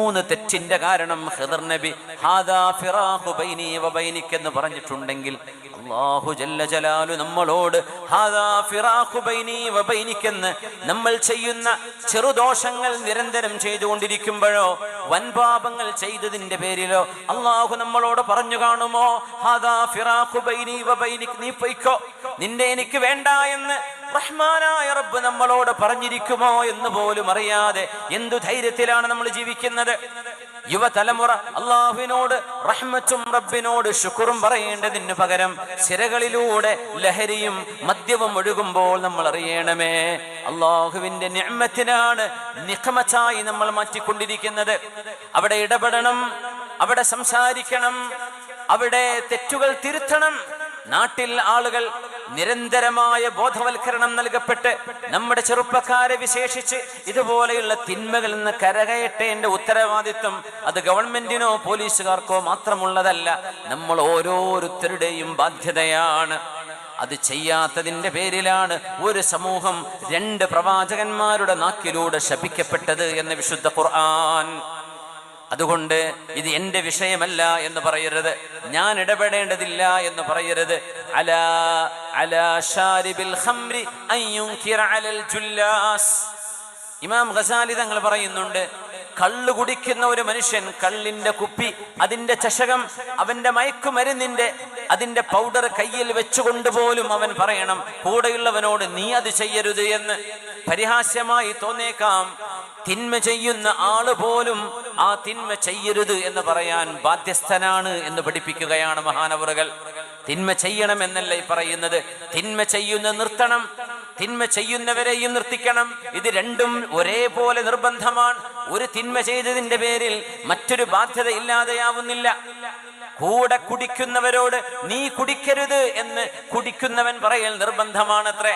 3 തെറ്റിന്റെ കാരണം ഖിദർ നബി ഹാദാ ഫിറാഖു ബൈനി വ ബൈനിക എന്ന് പറഞ്ഞിട്ടുണ്ടെങ്കിൽ അല്ലാഹു ജല്ല ജലാലു നമ്മളോട് ഹാദാ ഫിറാഖു ബൈനി വ ബൈനിക എന്ന് നമ്മൾ ചെയ്യുന്ന ചെറുദോഷങ്ങൾ നിരന്തരം ചെയ്തുകൊണ്ടിരിക്കുമ്പോഴോ വൻപാപങ്ങൾ ചെയ്തതിന്റെ പേരിലോ അല്ലാഹു നമ്മളോട് പറഞ്ഞു കാണുമോ ഹാദാ ഫിറാഖു ബൈനി വ ബൈനിക, നീ പൊയ്ക്കോ, നിന്നെ എനിക്ക് വേണ്ട എന്ന് റഹ്മാനായ റബ്ബ് നമ്മളോട് പറഞ്ഞിരിക്കുമോ എന്ന് പോലും അറിയാതെ എന്തു ധൈര്യത്തിലാണ് നമ്മൾ ജീവിക്കുന്നത്? യുവതലമുറ അള്ളാഹുവിനോട് റഹ്മത്തും റബ്ബിനോട് ശുക്റും പറയേണ്ടതിന് പകരം സിരകളിലൂടെ ലഹരിയും മദ്യവും ഒഴുകുമ്പോൾ നമ്മൾ അറിയണമേ അള്ളാഹുവിന്റെ നിഅമത്തിനാണ് നിഖമത്തായി നമ്മൾ മാറ്റിക്കൊണ്ടിരിക്കുന്നത്. അവിടെ ഇടപെടണം, അവിടെ സംസാരിക്കണം, അവിടെ തെറ്റുകൾ തിരുത്തണം. നാട്ടിൽ ആളുകൾ നിരന്തരമായ ബോധവൽക്കരണം നൽകപ്പെട്ട് നമ്മുടെ ചെറുപ്പക്കാരെ വിശേഷിച്ച് ഇതുപോലെയുള്ള തിന്മകളിൽ നിന്ന് കരകയറ്റേണ്ട ഉത്തരവാദിത്വം അത് ഗവൺമെന്റിനോ പോലീസുകാർക്കോ മാത്രമുള്ളതല്ല, നമ്മൾ ഓരോരുത്തരുടെയും ബാധ്യതയാണ്. അത് ചെയ്യാത്തതിന്റെ പേരിലാണ് ഒരു സമൂഹം 2 പ്രവാചകന്മാരുടെ നാക്കിലൂടെ ശപിക്കപ്പെട്ടത് എന്ന് വിശുദ്ധ ഖുർആൻ. അതുകൊണ്ട് ഇത് എന്റെ വിഷയമല്ല എന്ന് പറയരുത്, ഞാൻ ഇടപെടേണ്ടതില്ല എന്ന് പറയരുത്. അലാ അലാ ശാരിബിൽ ഖംരി അൻ യുൻകിറ അലൽ ജുല്ലാസ്. ഇമാം ഗസാലി തങ്ങൾ പറയുന്നുണ്ട്, കള്ളു കുടിക്കുന്ന ഒരു മനുഷ്യൻ കള്ളിന്റെ കുപ്പി, അതിന്റെ ചഷകം, അവന്റെ മയക്കുമരുന്നിന്റെ അതിന്റെ പൗഡർ കയ്യിൽ വെച്ചുകൊണ്ട് പോലും അവൻ പറയണം കൂടെയുള്ളവനോട് നീ അത് ചെയ്യരുത് എന്ന്. പരിഹാസ്യമായി തോന്നേക്കാം, തിന്മ ചെയ്യുന്ന ആള് പോലും ആ തിന്മ ചെയ്യരുത് എന്ന് പറയാൻ ബാധ്യസ്ഥനാണ് എന്ന് പഠിപ്പിക്കുകയാണ് മഹാനവറുകൾ. തിന്മ ചെയ്യണം എന്നല്ല ഈ പറയുന്നത്, തിന്മ ചെയ്യുന്ന നിർത്തണം, തിന്മ ചെയ്യുന്നവരെയും നിർത്തിക്കണം. ഇത് രണ്ടും ഒരേപോലെ നിർബന്ധമാണ്. ഒരു തിന്മ ചെയ്തതിന്റെ പേരിൽ മറ്റൊരു ബാധ്യത ഇല്ലാതെയാവുന്നില്ല. കൂടെ കുടിക്കുന്നവരോട് നീ കുടിക്കരുത് എന്ന് കുടിക്കുന്നവൻ പറയൽ നിർബന്ധമാണത്രേ.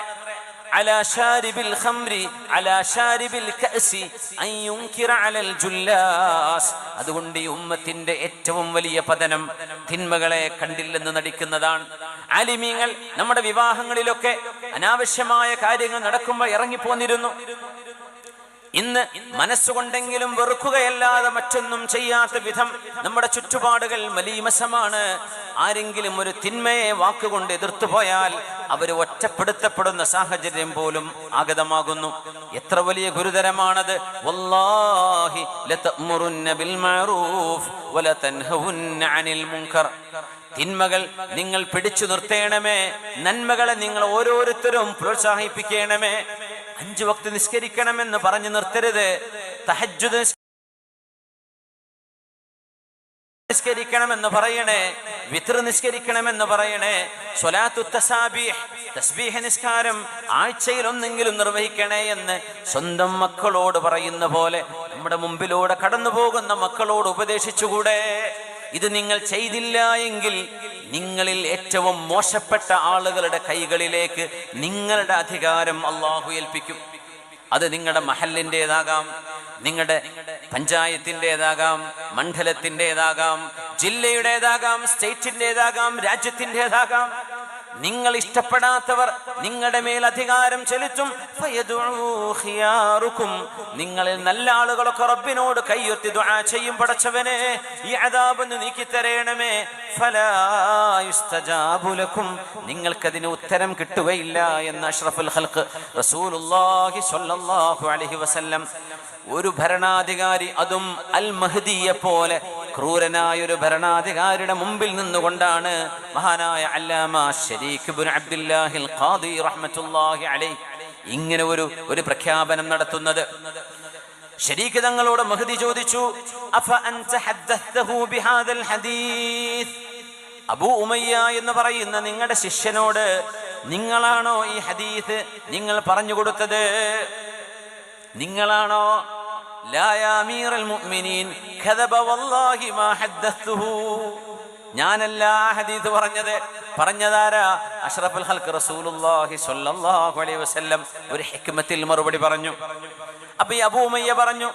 അലാ ശാരിബിൽ ഖംരി അലാ ശാരിബിൽ കഅസി അൻ യുൻകിറ അലൽ ജുല്ലാസ്. അതുകൊണ്ട് ഈ ഉമ്മത്തിന്റെ ഏറ്റവും വലിയ പതനം തിന്മകളെ കണ്ടില്ലെന്ന് നടിക്കുന്നതാണ്. ആലിമീങ്ങൾ നമ്മുടെ വിവാഹങ്ങളിലൊക്കെ അനാവശ്യമായ കാര്യങ്ങൾ നടക്കുമ്പോൾ ഇറങ്ങിപ്പോന്നിരുന്നു. ഇന്ന് മനസ്സുകൊണ്ടെങ്കിലും വെറുക്കുകയല്ലാതെ മറ്റൊന്നും ചെയ്യാത്ത വിധം നമ്മുടെ ചുറ്റുപാടുകൾ മലീമസമാണ്. ആരെങ്കിലും ഒരു തിന്മയെ വാക്കുകൊണ്ട് എതിർത്തു പോയാൽ അവർ ഒറ്റപ്പെടുത്തപ്പെടുന്ന സാഹചര്യം പോലും ആഗതമാകുന്നു. എത്ര വലിയ ഗുരുതരമാണത്! വല്ലാഹി ലതഅ്മുറുന്ന ബിൽ മഅറൂഫ് വലതൻഹവുന്ന അനിൽ മുൻകർ. തിന്മകൾ നിങ്ങൾ പിടിച്ചു നിർത്തേണമേ, നന്മകളെ നിങ്ങൾ ഓരോരുത്തരും പ്രോത്സാഹിപ്പിക്കണമേ. 5 വക്ത് നിസ്കരിക്കണമെന്ന് പറഞ്ഞു നിർത്തരുത്. തഹജ്ജുദ് നിസ്കരിക്കണമെന്ന് പറയണേ, വിത്ർ നിസ്കരിക്കണമെന്ന് പറയണേ, സ്വലാത്തു തസാബീഹ് തസ്ബീഹ് നിസ്കാരം ആഴ്ചയിൽ ഒന്നെങ്കിലും നിർവഹിക്കണേ എന്ന് സ്വന്തം മക്കളോട് പറയുന്ന പോലെ നമ്മുടെ മുമ്പിലൂടെ കടന്നു പോകുന്ന മക്കളോട് ഉപദേശിച്ചുകൂടെ? ഇത് നിങ്ങൾ ചെയ്തില്ല എങ്കിൽ നിങ്ങളിൽ ഏറ്റവും മോശപ്പെട്ട ആളുകളുടെ കൈകളിലേക്ക് നിങ്ങളുടെ അധികാരം അള്ളാഹു ഏൽപ്പിക്കും. അത് നിങ്ങളുടെ മഹലിൻ്റെതാകാം, നിങ്ങളുടെ പഞ്ചായത്തിൻ്റെതാകാം, മണ്ഡലത്തിൻ്റെതാകാം, ജില്ലയുടേതാകാം, സ്റ്റേറ്റിൻ്റെതാകാം, രാജ്യത്തിൻ്റെതാകാം. നിങ്ങൾ ഇഷ്ടപ്പെടാത്തവർ നിങ്ങളുടെ മേൽ അധികാരം ചെലുത്തും. നിങ്ങളിൽ നല്ല ആളുകളൊക്കെ റബ്ബിനോട് കൈയുയർത്തി ദുആ ചെയ്യും, പടച്ചവനെ ഈ അദാബ് നീക്കി തരേണമേ. ഫലാ യുസ്തജാബു ലക്കും, നിങ്ങൾക്കതിന് ഉത്തരം കിട്ടുകയില്ല എന്ന് അഷ്റഫുൽ ഖൽഖ് റസൂലുള്ളാഹി സ്വല്ലല്ലാഹു അലൈഹി വസല്ലം. ഒരു ഭരണാധികാരി, അതും അൽ മഹ്ദിയെ പോലെ ക്രൂരനായ ഒരു ഭരണാധികാരിയുടെ മുമ്പിൽ നിന്നുകൊണ്ടാണ് മഹാനായ അല്ലാമ ശരീഖ് ഇബ്നു അബ്ദുല്ലാഹിൽ ഖാദി റഹ്മത്തുള്ളാഹി അലൈഹി ഇങ്ങനെ ഒരു പ്രഖ്യാപനം നടത്തുന്നത്. ശരീഖ് തങ്ങളോട് മഹ്ദി ചോദിച്ചു, അഫ അൻത ഹദ്ദസ്തഹു ബിഹാദൽ ഹദീസ്. അബൂ ഉമയ്യ എന്ന് പറയുന്ന നിങ്ങളുടെ ശിഷ്യനോട് നിങ്ങളാണോ ഈ ഹദീസ് നിങ്ങൾ പറഞ്ഞു കൊടുത്തത്? നിങ്ങളാണോ? ലാ യാ അമീറൽ മുഅ്മിനീൻ കദബ വല്ലാഹി മാ ഹദ്ദസ്തുഹു. ഞാനല്ല ഹദീസ് പറഞ്ഞതാരാ? അഷ്റഫുൽ ഖൽഖ് റസൂലുള്ളാഹി സ്വല്ലല്ലാഹു അലൈഹി വസല്ലം ഒരു ഹിക്മത്തിൽ മറുപടി പറഞ്ഞു. അപ്പോൾ ഈ അബൂ ഉമയ്യ പറഞ്ഞു,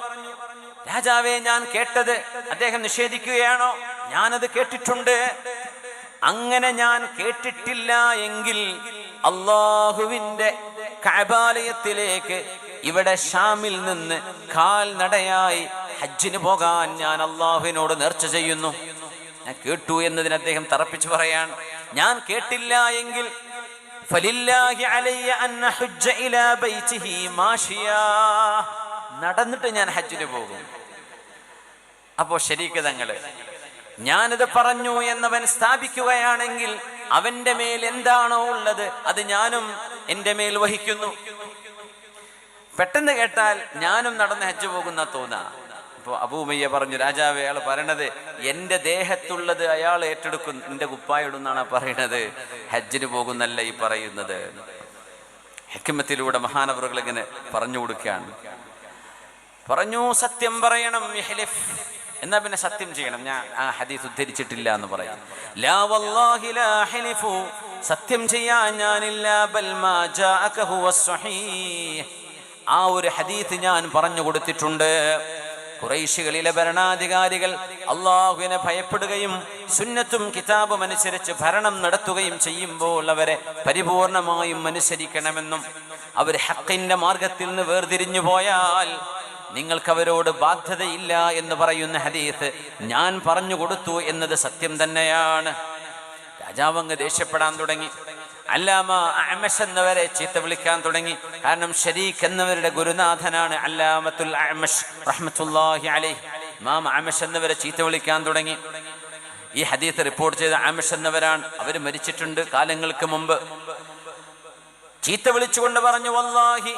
രാജാവേ, ഞാൻ കേട്ടത് അദ്ദേഹം നിഷേധിക്കുകയാണോ? ഞാനത് കേട്ടിട്ടുണ്ട്. അങ്ങനെ ഞാൻ കേട്ടിട്ടില്ല എങ്കിൽ അല്ലാഹുവിന്റെ കഅബാലയത്തിലേക്ക് ഇവിടെ ഷാമിൽ നിന്ന് കാൽനടയായി ഹജ്ജിന് പോകാൻ ഞാൻ അള്ളാഹുവിനോട് നേർച്ച ചെയ്യുന്നു. ഞാൻ കേട്ടു എന്നതിന് അദ്ദേഹം തറപ്പിച്ചു പറയാൻ, ഞാൻ കേട്ടില്ല എങ്കിൽ ഫലില്ലാഹി അലയ്യ അൻ ഹജ്ജ ഇലാ ബൈതിഹി മാഷിയാ, നടന്നിട്ട് ഞാൻ ഹജ്ജിന് പോകും. അപ്പോ ശരീക്ക് തങ്ങള് ഞാനിത് പറഞ്ഞു എന്നവൻ സ്ഥാപിക്കുകയാണെങ്കിൽ അവന്റെ മേൽ എന്താണോ ഉള്ളത് അത് ഞാനും എൻ്റെ മേൽ വഹിക്കുന്നു. പെട്ടെന്ന് കേട്ടാൽ ഞാനും നടന്ന് ഹജ്ജ് പോകുന്ന തോന്നാ. അപ്പോൾ അബൂ ഉമയ്യ പറഞ്ഞു, രാജാവേ, അയാൾ പറയണത് എൻ്റെ ദേഹത്തുള്ളത് അയാൾ ഏറ്റെടുക്കും, എൻ്റെ കുപ്പായിടുന്നാണ് പറയണത്, ഹജ്ജിന് പോകുന്നല്ല ഈ പറയുന്നത്. ഹിക്മത്തിലൂടെ മഹാനവറുകൾ ഇങ്ങനെ പറഞ്ഞു കൊടുക്കുകയാണ്. പറഞ്ഞു, സത്യം പറയണം, എന്നാ പിന്നെ സത്യം ചെയ്യണം. ഞാൻ ആ ഹദീസ് ഉദ്ധരിച്ചിട്ടില്ല എന്ന് പറയാം. ലാ വല്ലാഹി ലാ ഹലിഫു, സത്യം ചെയ്യാൻ ഞാനില്ല. ബൽ മാ ജാഅക ഹുവ സ്വഹീഹ്, ആ ഒരു ഹദീസ് ഞാൻ പറഞ്ഞു കൊടുത്തിട്ടുണ്ട്. ഖുറൈശികളിലെ ഭരണാധികാരികൾ അള്ളാഹുവിനെ ഭയപ്പെടുകയും സുന്നത്തും കിതാബും അനുസരിച്ച് ഭരണം നടത്തുകയും ചെയ്യുമ്പോൾ അവരെ പരിപൂർണമായും അനുസരിക്കണമെന്നും അവർ ഹഖിന്റെ മാർഗത്തിൽ നിന്ന് വേർതിരിഞ്ഞു പോയാൽ നിങ്ങൾക്ക് അവരോട് ബാധ്യതയില്ല എന്ന് പറയുന്ന ഹദീസ് ഞാൻ പറഞ്ഞു കൊടുത്തു എന്നത് സത്യം തന്നെയാണ്. രാജാവ് അങ്ങ് ദേഷ്യപ്പെടാൻ തുടങ്ങി. അല്ലാമ അഅ്മശ് എന്നവരെ ചീത്ത വിളിക്കാൻ തുടങ്ങി. കാരണം ശരീഖ് എന്നവരുടെ ഗുരുനാഥനാണ് അല്ലാമത്തുൽ അഅ്മശ് റഹ്മത്തുള്ളാഹി അലൈഹി. ഇമാം അഅ്മശ് എന്നവരെ ചീത്ത വിളിക്കാൻ തുടങ്ങി. ഈ ഹദീസ് റിപ്പോർട്ട് ചെയ്ത അഅ്മശ് എന്നവരാണ്. അവർ മരിച്ചിട്ടുണ്ട് കാലങ്ങൾക്ക് മുമ്പ്. ചീത്ത വിളിച്ചുകൊണ്ട് പറഞ്ഞു, വല്ലാഹി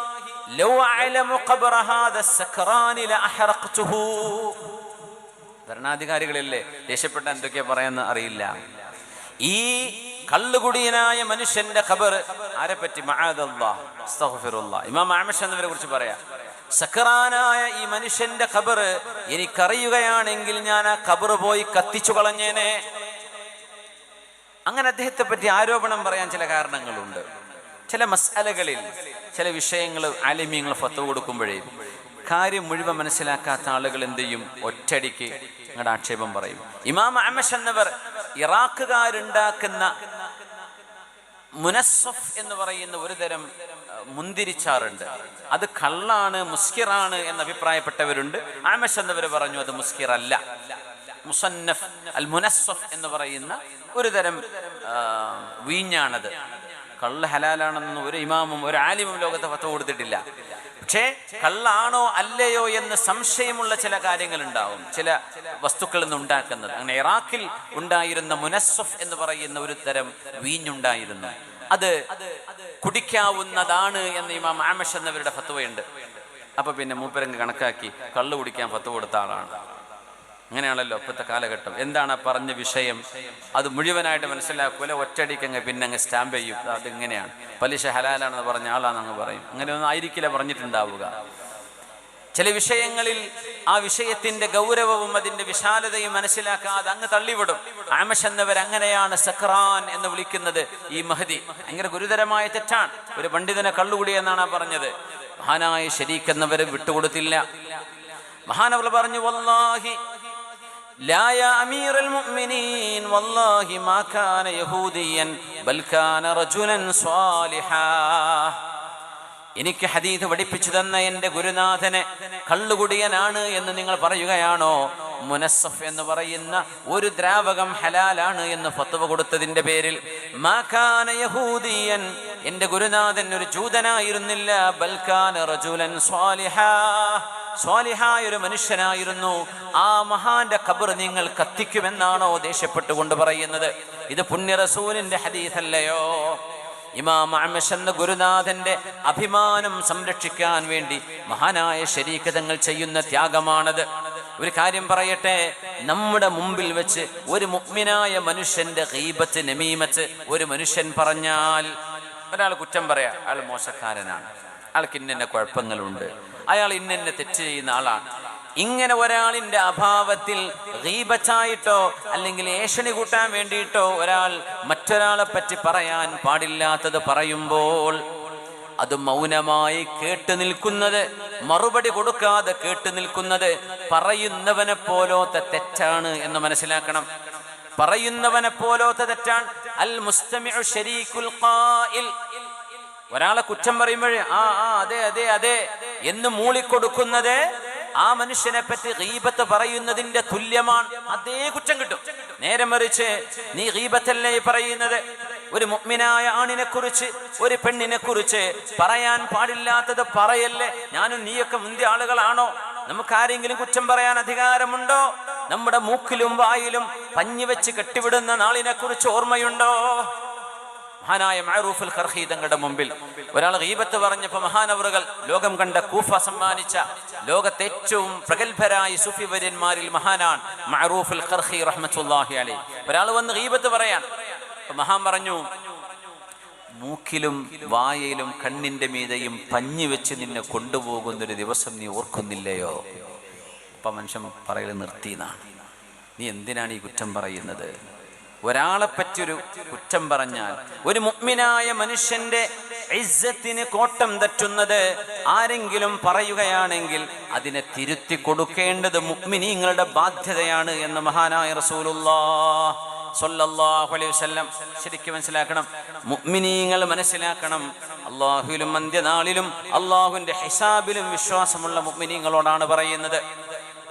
ലൗ അഅലമു ഖബ്റ ഹാദാ സക്റാനി ലഅഹറഖ്തുഹു. ഭരണാധികാരികളല്ലേ, ദേഷ്യപ്പെട്ട എന്തൊക്കെയാ പറയാന്ന് അറിയില്ല. ഈ കള്ളുകുടിയനായ മനുഷ്യന്റെ ഖബർ ആരെപ്പറ്റി? മഅദല്ലാഹ്, അസ്തഗ്ഫിറുല്ലാഹ്. ഇമാം അഅ്മശ് എന്നവരെ കുറിച്ച് പറയാം, സക്റാനായ ഈ മനുഷ്യന്റെ ഖബർ എനിക്കറിയുകയാണെങ്കിൽ ഞാൻ ആ ഖബർ പോയി കത്തിച്ചു കളഞ്ഞേനെ. അങ്ങനെ അദ്ദേഹത്തെ പറ്റി ആരോപണം പറയാൻ ചില കാരണങ്ങളുണ്ട്. ചില മസ്അലകളിൽ ചില വിഷയങ്ങൾ ആലിമീങ്ങൾ ഫത്വ കൊടുക്കുമ്പോഴേ കാര്യം മുഴുവൻ മനസ്സിലാക്കാത്ത ആളുകൾ എന്ത് ചെയ്യും? ഒറ്റടിക്ക് നിങ്ങളുടെ ആക്ഷേപം പറയും. ഇമാം അഅ്മശ് എന്നവർ ഇറാഖുകാരുണ്ടാക്കുന്ന മുനസ്സഫ് എന്ന് പറയുന്ന ഒരു തരം മുന്തിരിച്ചാറുണ്ട്. അത് കള്ളാണ്, മുസ്കിറാണ് എന്ന് അഭിപ്രായപ്പെട്ടവരുണ്ട്. അഅ്മശ് എന്നവർ പറഞ്ഞു അത് മുസ്കിറല്ല, മുസന്നഫ് അൽ മുനസ്സഫ് എന്ന് പറയുന്ന ഒരു തരം വീഞ്ഞാണത്. കള്ള് ഹലാലാണെന്ന് ഒരു ഇമാമും ഒരു ആലിമും ലോകത്തെ ഫത്വ കൊടുത്തിട്ടില്ല. പക്ഷേ കള്ളാണോ അല്ലയോ എന്ന് സംശയമുള്ള ചില കാര്യങ്ങൾ ഉണ്ടാവും, ചില വസ്തുക്കളിൽ നിന്ന് ഉണ്ടാക്കുന്നത്. അങ്ങനെ ഇറാഖിൽ ഉണ്ടായിരുന്ന മുനസ്സഫ് എന്ന് പറയുന്ന ഒരു തരം വീഞ്ഞുണ്ടായിരുന്നു. അത് കുടിക്കാവുന്നതാണ് എന്ന് ഇമാം അഅ്മശ് എന്നവരുടെ ഫത്വയുണ്ട്. അപ്പൊ പിന്നെ മൂപ്പരങ്ങ് കണക്കാക്കി കള്ള് കുടിക്കാൻ ഫത്വ കൊടുത്ത ആളാണ്. അങ്ങനെയാണല്ലോ ഇപ്പോഴത്തെ കാലഘട്ടം. എന്താണ് പറഞ്ഞ വിഷയം അത് മുഴുവനായിട്ട് മനസ്സിലാക്കൂല, ഒറ്റയടിക്കങ്ങ് പിന്നെ അങ്ങ് സ്റ്റാമ്പ് ചെയ്യും. അതിങ്ങനെയാണ്, പലിശ ഹലാലാണെന്ന് പറഞ്ഞ ആളാണെന്ന് പറയും. അങ്ങനെയൊന്നും ആയിരിക്കില്ല പറഞ്ഞിട്ടുണ്ടാവുക. ചില വിഷയങ്ങളിൽ ആ വിഷയത്തിന്റെ ഗൗരവവും അതിന്റെ വിശാലതയും മനസ്സിലാക്കാതെ അങ്ങ് തള്ളിവിടും. അഅ്മശ് എന്നവർ അങ്ങനെയാണ് സക്റാൻ എന്ന് വിളിക്കുന്നത്. ഈ മഹദി ഭയങ്കര ഗുരുതരമായ തെറ്റാണ്. ഒരു പണ്ഡിതനെ കള്ളുകൂടി എന്നാണ് പറഞ്ഞത്. മഹാനായ ശരീഖ് എന്നവരെ വിട്ടുകൊടുത്തില്ല. മഹാനവർ പറഞ്ഞു, വല്ലാഹി ലാ യാ അമീറൽ മുഅ്മിനീൻ വല്ലാഹി മാ കാന യഹൂദിയൻ ബൽ കാന റജുലൻ സ്വാലിഹാ. എനിക്ക് ഹദീസ് പഠിപ്പിച്ചു തന്ന എൻ്റെ ഗുരുനാഥനെ കള്ളുകുടിയനാണ് എന്ന് നിങ്ങൾ പറയുകയാണോ? മുനസ്സഫ് എന്ന് പറയുന്ന ഒരു ദ്രാവകം ഹലാലാണ് എന്ന് ഫത്വ കൊടുത്തതിന്റെ പേരിൽ മാ കാന യഹൂദിയൻ, എൻ്റെ ഗുരുനാഥൻ ഒരു ജൂതനായിരുന്നില്ല. ബൽ കാന റജുലൻ സ്വാലിഹാ, സ്വാലിഹായ ഒരു മനുഷ്യനായിരുന്നു. ആ മഹാന്റെ ഖബർ നിങ്ങൾ കത്തിക്കുമെന്നാണോ ദേഷ്യപ്പെട്ടുകൊണ്ട് പറയുന്നത്? ഇത് പുണ്യ റസൂലിന്റെ ഹദീസല്ലയോ? ഇമാം അഅ്മശ് എന്ന ഗുരുനാഥന്റെ അഭിമാനം സംരക്ഷിക്കാൻ വേണ്ടി മഹാനായ ശരീഖ് തങ്ങൾ ചെയ്യുന്ന ത്യാഗമാണത്. ഒരു കാര്യം പറയട്ടെ, നമ്മുടെ മുമ്പിൽ വെച്ച് ഒരു മുഅ്മിനായ മനുഷ്യന്റെ ഗീബത്ത്, നമീമത്ത് ഒരു മനുഷ്യൻ പറഞ്ഞാൽ, ഒരാൾ കുറ്റം പറയാ, അയാൾ മോശക്കാരനാണ്, അയാൾക്ക് ഇന്ന കുഴപ്പങ്ങളുണ്ട്, അയാൾ ഇന്ന തെറ്റ് ചെയ്യുന്ന ആളാണ്. ഇങ്ങനെ ഒരാളിന്റെ അഭാവത്തിൽ ഗീബത്തായിട്ടോ അല്ലെങ്കിൽ ഏഷണി കൂട്ടാൻ വേണ്ടിയിട്ടോ ഒരാൾ മറ്റൊരാളെ പറ്റി പറയാൻ പാടില്ലാത്തത് പറയുമ്പോൾ അത് മൗനമായി കേട്ടു നിൽക്കുന്നത്, മറുപടി കൊടുക്കാതെ കേട്ടു നിൽക്കുന്നത് പറയുന്നവനെ പോലത്തെ തെറ്റാണ് എന്ന് മനസ്സിലാക്കണം. പറയുന്നവനെ പോലത്തെ തെറ്റാണ്. അൽ മുസ്തമിഉ ശരീകുൽ ഖായിൽ. ഒരാളെ കുറ്റം പറയുമ്പോഴേ അതെ അതെ അതെ എന്ന് മൂളിക്കൊടുക്കുന്നത് ആ മനുഷ്യനെ പറ്റി ഗീബത്ത് പറയുന്നതിന്റെ തുല്യമാണ്. അതേ കുറ്റം കിട്ടും. നേരെ മറിച്ച് നീ ഗീബത്തല്ലേ പറയുന്നത്, ഒരു മുഅ്മിനായ ആണിനെ കുറിച്ച് ഒരു പെണ്ണിനെ കുറിച്ച് പറയാൻ പാടില്ലാത്തത് പറയല്ലേ. ഞാനും നീയൊക്കെ മുന്തിയ ആളുകളാണോ? നമുക്ക് ആരെങ്കിലും കുറ്റം പറയാൻ അധികാരമുണ്ടോ? നമ്മുടെ മൂക്കിലും വായിലും പഞ്ഞി വെച്ച് കെട്ടിവിടുന്ന നാളിനെ കുറിച്ച് ഓർമ്മയുണ്ടോ? മഹാനായ മഅറൂഫുൽ ഖർഖി തങ്ങളുടെ മുമ്പിൽ ഒരാൾ ഗീബത്ത് പറഞ്ഞപ്പോൾ മഹാനവറുകൾ ലോകം കണ്ട കൂഫ സമ്മാനിച്ച ലോകത്തെ ഏറ്റവും പ്രഗത്ഭരായ സൂഫി വര്യന്മാരിൽ മഹാനാണ് മഅറൂഫുൽ ഖർഖി റഹ്മത്തുള്ളാഹി അലൈഹി. ഒരാൾ വന്ന് ഗീബത്ത് പറയാൻ, മഹാൻ പറഞ്ഞു, മൂക്കിലും വായയിലും കണ്ണിന്റെ മീതെയും പഞ്ഞി വെച്ച് നിന്നെ കൊണ്ടുപോകുന്നൊരു ദിവസം നീ ഓർക്കുന്നില്ലയോ? അപ്പൊ മനുഷ്യൻ പറയൽ നിർത്തിയെന്നാണ്. നീ എന്തിനാണ് ഈ കുറ്റം പറയുന്നത്? ഒരാളെ പറ്റിയൊരു കുറ്റം പറഞ്ഞാൽ, ഒരു മുഅ്മിനായ മനുഷ്യന്റെ ഇസ്സത്തിന് കോട്ടം തട്ടുന്നത് ആരെങ്കിലും പറയുകയാണെങ്കിൽ അതിനെ തിരുത്തി കൊടുക്കേണ്ടത് മുഅ്മിനീങ്ങളുടെ ബാധ്യതയാണ് എന്ന് മഹാനായ റസൂലുള്ളാഹി സ്വല്ലല്ലാഹു അലൈഹി വസല്ലം. ശരിക്കും മനസ്സിലാക്കണം, മുഅ്മിനീങ്ങൾ മനസ്സിലാക്കണം, അല്ലാഹുവിലും അന്ത്യനാളിലും അല്ലാഹുവിന്റെ ഹിസാബിലും വിശ്വാസമുള്ള മുഅ്മിനീങ്ങളോടാണ് പറയുന്നത്.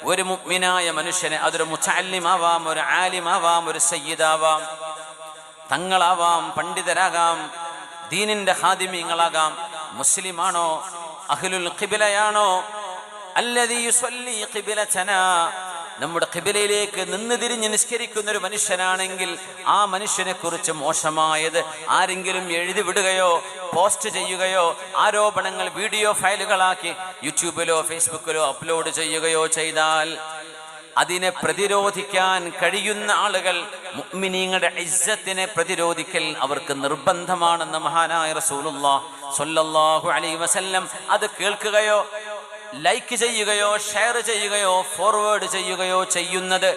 ഒരു മുഅ്മിനായ മനുഷ്യനെ, അതൊരു മുതഅല്ലിമാവാം, ഒരു ആലിമാവാം, ഒരു സയ്യിദാവാം, തങ്ങളാവാം, പണ്ഡിതരാകാം, ദീനിന്റെ ഖാദിമീങ്ങളാകാം, മുസ്ലിമാണോ, അഹ്ലുൽ ഖിബ്ലയാണോ, അല്ലദീ യുസല്ലി ഖിബ്ലതനാ, നമ്മുടെ ഖിബ്ലയിലേക്ക് നിന്ന് തിരിഞ്ഞ് നിസ്കരിക്കുന്ന ഒരു മനുഷ്യനാണെങ്കിൽ ആ മനുഷ്യനെ കുറിച്ച് മോശമായത് ആരെങ്കിലും എഴുതി വിടുകയോ പോസ്റ്റ് ചെയ്യുകയോ ആരോപണങ്ങൾ വീഡിയോ ഫയലുകളാക്കി യൂട്യൂബിലോ ഫേസ്ബുക്കിലോ അപ്ലോഡ് ചെയ്യുകയോ ചെയ്താൽ അതിനെ പ്രതിരോധിക്കാൻ കഴിയുന്ന ആളുകൾ, മുഅ്മിനീങ്ങളുടെ ഇസ്സത്തിനെ പ്രതിരോധിക്കൽ അവർക്ക് നിർബന്ധമാണെന്ന് മഹാനായ റസൂലുള്ളാഹി സ്വല്ലല്ലാഹു അലൈഹി വസല്ലം അത് കേൾക്കുകയോ ലൈക്ക് ചെയ്യുകയോ ഷെയർ ചെയ്യുകയോ ഫോർവേഡ് ചെയ്യുകയോ ചെയ്യുന്നത്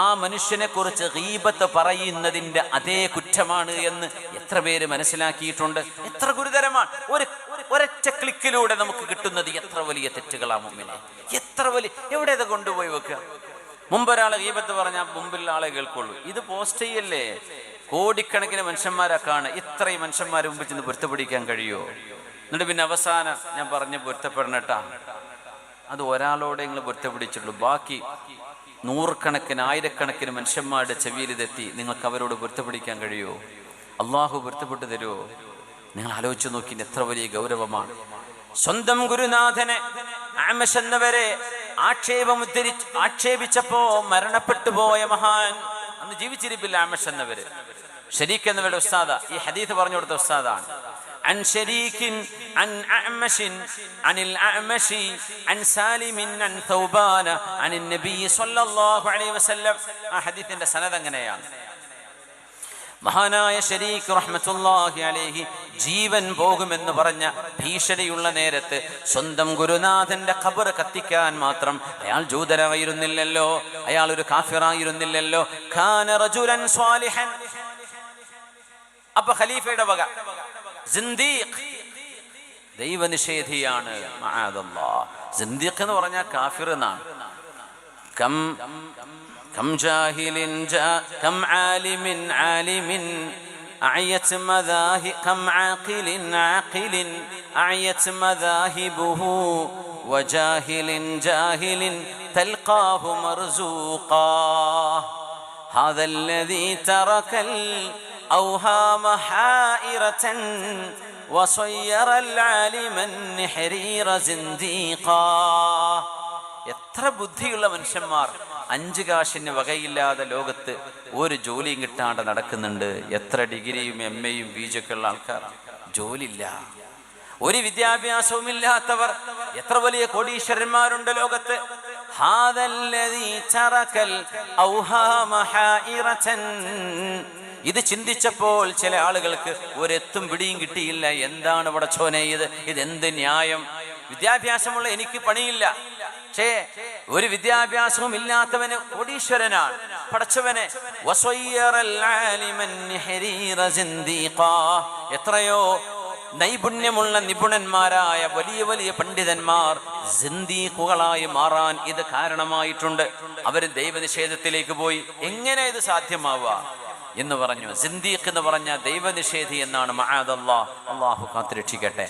ആ മനുഷ്യനെ കുറിച്ച് ഗീബത്ത് പറയുന്നതിന്റെ അതേ കുറ്റമാണ് എന്ന് എത്ര പേര് മനസ്സിലാക്കിയിട്ടുണ്ട്? എത്ര ഗുരുതരമാണ്! ഒരൊറ്റ ക്ലിക്കിലൂടെ നമുക്ക് കിട്ടുന്നത് എത്ര വലിയ തെറ്റുകളാ മുമ്പിനെ, എത്ര വലിയ, എവിടെ ഇത് കൊണ്ടുപോയി വെക്കുക? മുമ്പൊരാളെ ഗീബത്ത് പറഞ്ഞാൽ മുമ്പിലുള്ള ആളെ കേൾക്കുള്ളൂ. ഇത് പോസ്റ്റ് ചെയ്യല്ലേ? കോടിക്കണക്കിന് മനുഷ്യന്മാരൊക്കെയാണ്. ഇത്രയും മനുഷ്യന്മാരെ മുമ്പിൽ ചെന്ന് പൊരുത്തപ്പെടിക്കാൻ കഴിയുമോ? എന്നിട്ട് പിന്നെ അവസാനം ഞാൻ പറഞ്ഞ് പൊരുത്തപ്പെടണട്ടാ, അത് ഒരാളോടെങ്കിലും പൊരുത്തപ്പെടിച്ചുള്ളൂ, ബാക്കി നൂറുകണക്കിന് ആയിരക്കണക്കിന് മനുഷ്യന്മാരുടെ ചെവിയിൽ ഇതെത്തി. നിങ്ങൾക്ക് അവരോട് പൊരുത്തപ്പെടിക്കാൻ കഴിയുമോ? അള്ളാഹു പൊരുത്തപ്പെട്ടു തരുമോ? നിങ്ങൾ ആലോചിച്ചു നോക്കി, എത്ര വലിയ ഗൗരവമാണ്. സ്വന്തം ഗുരുനാഥനെ അഅ്മശ് എന്നവരെ ആക്ഷേപിച്ചപ്പോ മരണപ്പെട്ടു പോയ മഹാൻ, അന്ന് ജീവിച്ചിരിപ്പില്ല അഅ്മശ് എന്നവര്. ശരീക്ക് എന്നവരുടെ ഉസ്താദ, ഈ ഹദീസ് പറഞ്ഞു കൊടുത്ത ഉസ്താദാണ്. عن شريك عن أعمش عن الأعمش عن سالم عن ثوبان عن النبي صلى الله عليه وسلم. ആ ഹദീസിന്റെ സനദ് അങ്ങനെയാണ്. മഹാനായ ശരീക്ക് റഹ്മത്തുള്ളാഹി അലൈഹി ജീവൻ പോകുമെന്ന് പറഞ്ഞ ഭീഷണിയുള്ള നേരത്ത് സ്വന്തം ഗുരുനാഥന്റെ ഖബർ കത്തിക്കാൻ മാത്രം അയാൾ ജൂതനായിരുന്നില്ലല്ലോ, അയാൾ ഒരു കാഫിറായിരുന്നില്ലല്ലോ. കാന റജുലൻ സ്വാലിഹൻ. അപ്പൊ ഖലീഫയുടെ വക സിന്ദീഖ്, ദൈവനിഷേധിയാണ്. മഅദല്ലാഹ്. സിന്ദീഖ് എന്ന് പറഞ്ഞാൽ കാഫിർ എന്നാണ്. കം ജാഹിലിൻ കം ആലിമിൻ ആലിമിൻ അഅയത് മദാഹി കം ആഖിലിൻ ആഖിലിൻ അഅയത് മദാഹിബുഹു വജാഹിലിൻ ജാഹിലിൻ തൽഖാഹു മർസൂഖാ ഹാദാ അല്ലദീ തറകൽ أوهام حائرة وصير العالم النحرير زنديقا. എത്ര ബുദ്ധിയുള്ള മനുഷ്യന്മാർ 5 കാശിന് വകയില്ലാതെ ലോകത്ത് ഒരു ജോലിയും കിട്ടാണ്ട് നടക്കുന്നുണ്ട്. എത്ര ഡിഗ്രിയും MA-യും PG ഒക്കെ ഉള്ള ആൾക്കാർ ജോലിയില്ല, ഒരു വിദ്യാഭ്യാസവും ഇല്ലാത്തവർ എത്ര വലിയ കോടീശ്വരന്മാരുണ്ട് ലോകത്ത്. ഹാദല്ലദീ തറകൽ ഔഹാമ ഹായിറതൻ. ഇത് ചിന്തിച്ചപ്പോൾ ചില ആളുകൾക്ക് ഒരെത്തും പിടിയും കിട്ടിയില്ല. എന്താണ് പടച്ചോനെ ഇതെന്ത് ന്യായം? വിദ്യാഭ്യാസമുള്ള എനിക്ക് പണിയില്ല, പക്ഷേ ഒരു വിദ്യാഭ്യാസവും ഇല്ലാത്തവന് കോടീശ്വരനാണ്. പടച്ചവനെ എത്രയോ നൈപുണ്യമുള്ള നിപുണന്മാരായ വലിയ വലിയ പണ്ഡിതന്മാർ സിന്ദീഖുകളായി മാറാൻ ഇത് കാരണമായിട്ടുണ്ട്. അവർ ദൈവനിഷേധത്തിലേക്ക് പോയി. എങ്ങനെ ഇത് സാധ്യമാവുക എന്ന് പറഞ്ഞു. സിന്ദീഖ് എന്ന് പറഞ്ഞ ദൈവനിഷേധി എന്നാണ്. മഅദല്ലാഹ്, അല്ലാഹു കാത്തുരക്ഷിക്കട്ടെ.